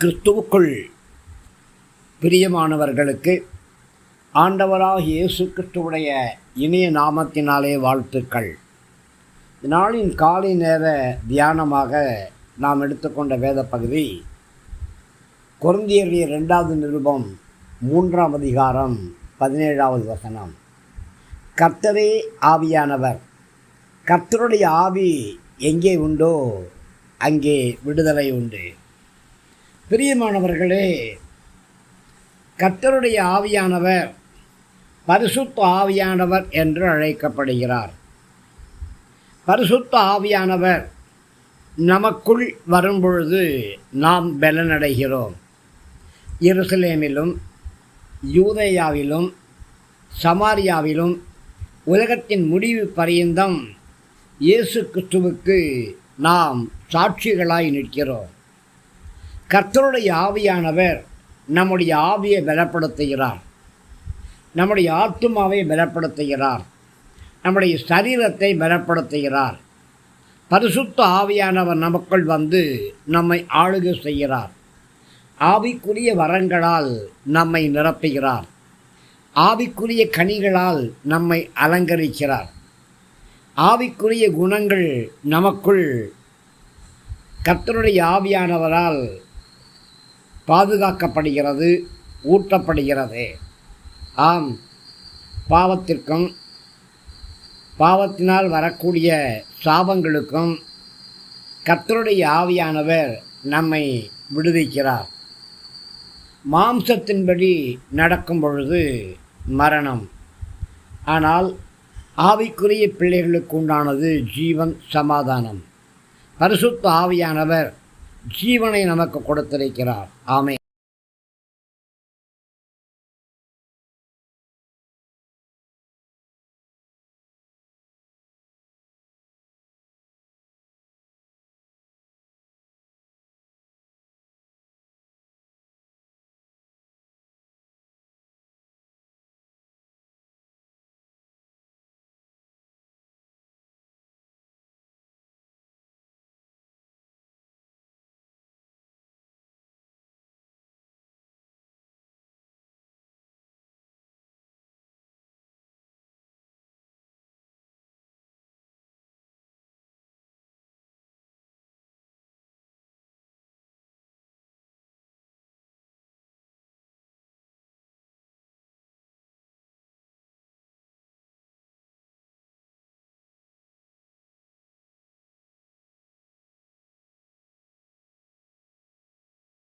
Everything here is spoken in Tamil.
கிறிஸ்துவுக்குள் பிரியமானவர்களுக்கு ஆண்டவராகிய இயேசு கிறிஸ்துவுடைய இனிய நாமத்தினாலே வாழ்த்துக்கள். நாளின் காலை நேர தியானமாக நாம் எடுத்துக்கொண்ட வேத பகுதி கொரிந்தியர் 2 நிருபம் 3 அதிகாரம் 17வது வசனம். கர்த்தரே ஆவியானவர். கர்த்தருடைய ஆவி எங்கே உண்டோ அங்கே விடுதலை உண்டு. பிரியமானவர்களே, கர்த்தருடைய ஆவியானவர் பரிசுத்த ஆவியானவர் என்று அழைக்கப்படுகிறார். பரிசுத்த ஆவியானவர் நமக்குள் வரும்பொழுது நாம் பலனடைகிறோம். எருசலேமிலும் யூதேயாவிலும் சமாரியாவிலும் உலகத்தின் முடிவு பரியந்தம் இயேசு கிறிஸ்துவுக்கு நாம் சாட்சிகளாய் நிற்கிறோம். கர்த்தருடைய ஆவியானவர் நம்முடைய ஆவியை பலப்படுத்துகிறார், நம்முடைய ஆத்துமாவை பலப்படுத்துகிறார், நம்முடைய சரீரத்தை பலப்படுத்துகிறார். பரிசுத்த ஆவியானவர் நமக்குள் வந்து நம்மை ஆளுகை செய்கிறார். ஆவிக்குரிய வரங்களால் நம்மை நிரப்புகிறார். ஆவிக்குரிய கனிகளால் நம்மை அலங்கரிக்கிறார். ஆவிக்குரிய குணங்கள் நமக்குள் கர்த்தருடைய ஆவியானவரால் பாதுகாக்கப்படுகிறது, ஊட்டப்படுகிறது. ஆம், பாவத்திற்கும் பாவத்தினால் வரக்கூடிய சாபங்களுக்கும் கர்த்தருடைய ஆவியானவர் நம்மை விடுவிக்கிறார். மாம்சத்தின்படி நடக்கும் பொழுது மரணம், ஆனால் ஆவிக்குரிய பிள்ளைகளுக்கு உண்டானது ஜீவன், சமாதானம். பரிசுத்த ஆவியானவர் ஜீவனை நமக்கு கொடுத்திருக்கிறார். ஆமென்.